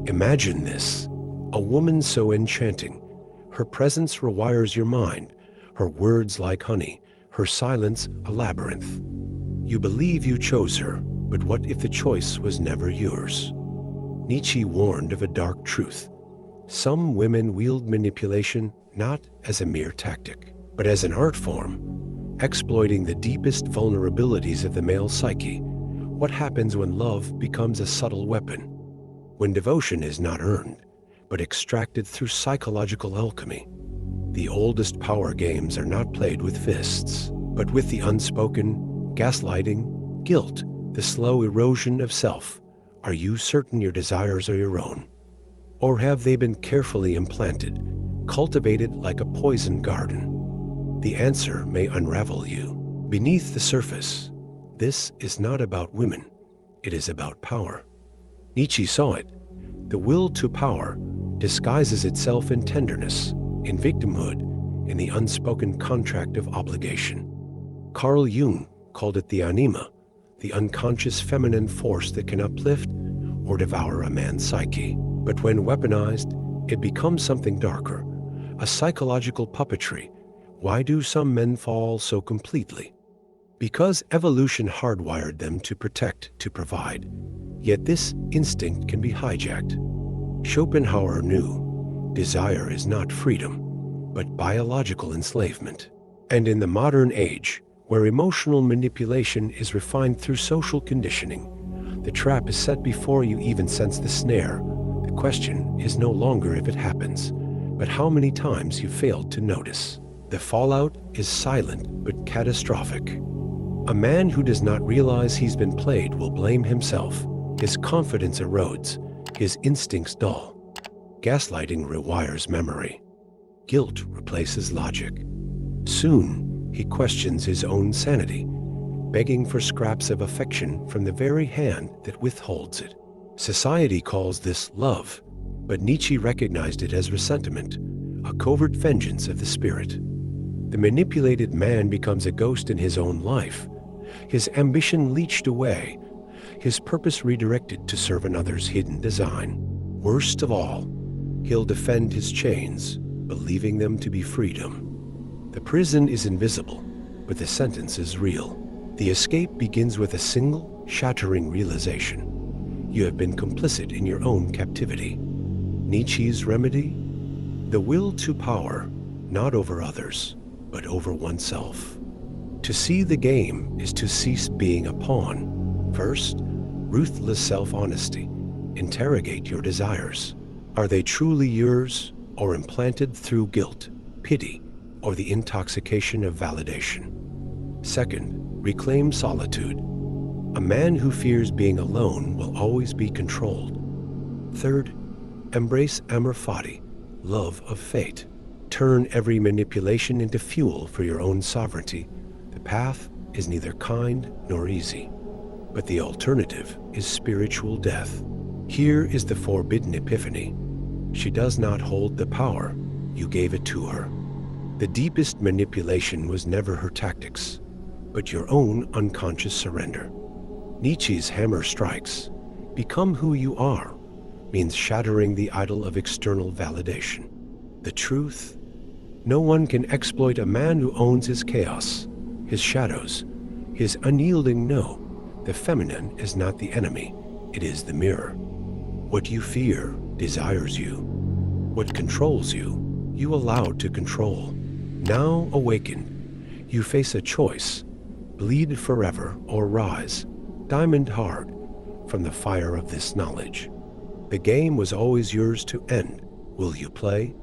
Imagine this, a woman so enchanting. Her presence rewires your mind, her words like honey, her silence a labyrinth. You believe you chose her, but what if the choice was never yours? Nietzsche warned of a dark truth. Some women wield manipulation not as a mere tactic, but as an art form, exploiting the deepest vulnerabilities of the male psyche. What happens when love becomes a subtle weapon? When devotion is not earned, but extracted through psychological alchemy? The oldest power games are not played with fists, but with the unspoken, gaslighting, guilt, the slow erosion of self. Are you certain your desires are your own? Or have they been carefully implanted, cultivated like a poison garden? The answer may unravel you. Beneath the surface, this is not about women, it is about power. Nietzsche saw it. The will to power disguises itself in tenderness, in victimhood, in the unspoken contract of obligation. Carl Jung called it the anima, the unconscious feminine force that can uplift or devour a man's psyche. But when weaponized, it becomes something darker, a psychological puppetry. Why do some men fall so completely? Because evolution hardwired them to protect, to provide. Yet this instinct can be hijacked. Schopenhauer knew desire is not freedom, but biological enslavement. And in the modern age, where emotional manipulation is refined through social conditioning, the trap is set before you even sense the snare. The question is no longer if it happens, but how many times you failed to notice. The fallout is silent but catastrophic. A man who does not realize he's been played will blame himself. His confidence erodes, his instincts dull. Gaslighting rewires memory. Guilt replaces logic. Soon, he questions his own sanity, begging for scraps of affection from the very hand that withholds it. Society calls this love, but Nietzsche recognized it as resentment, a covert vengeance of the spirit. The manipulated man becomes a ghost in his own life, his ambition leached away, his purpose redirected to serve another's hidden design. Worst of all, he'll defend his chains, believing them to be freedom. The prison is invisible, but the sentence is real. The escape begins with a single, shattering realization. You have been complicit in your own captivity. Nietzsche's remedy? The will to power, not over others, but over oneself. To see the game is to cease being a pawn. First, ruthless self-honesty. Interrogate your desires. Are they truly yours, or implanted through guilt, pity, or the intoxication of validation? Second, reclaim solitude. A man who fears being alone will always be controlled. Third, embrace amor fati, love of fate. Turn every manipulation into fuel for your own sovereignty. The path is neither kind nor easy, but the alternative is spiritual death. Here is the forbidden epiphany. She does not hold the power. You gave it to her. The deepest manipulation was never her tactics, but your own unconscious surrender. Nietzsche's hammer strikes. Become who you are means shattering the idol of external validation. The truth? No one can exploit a man who owns his chaos, his shadows, his unyielding no. The feminine is not the enemy, it is the mirror. What you fear desires you. What controls you, you allowed to control. Now awakened, you face a choice. Bleed forever or rise, diamond hard, from the fire of this knowledge. The game was always yours to end. Will you play?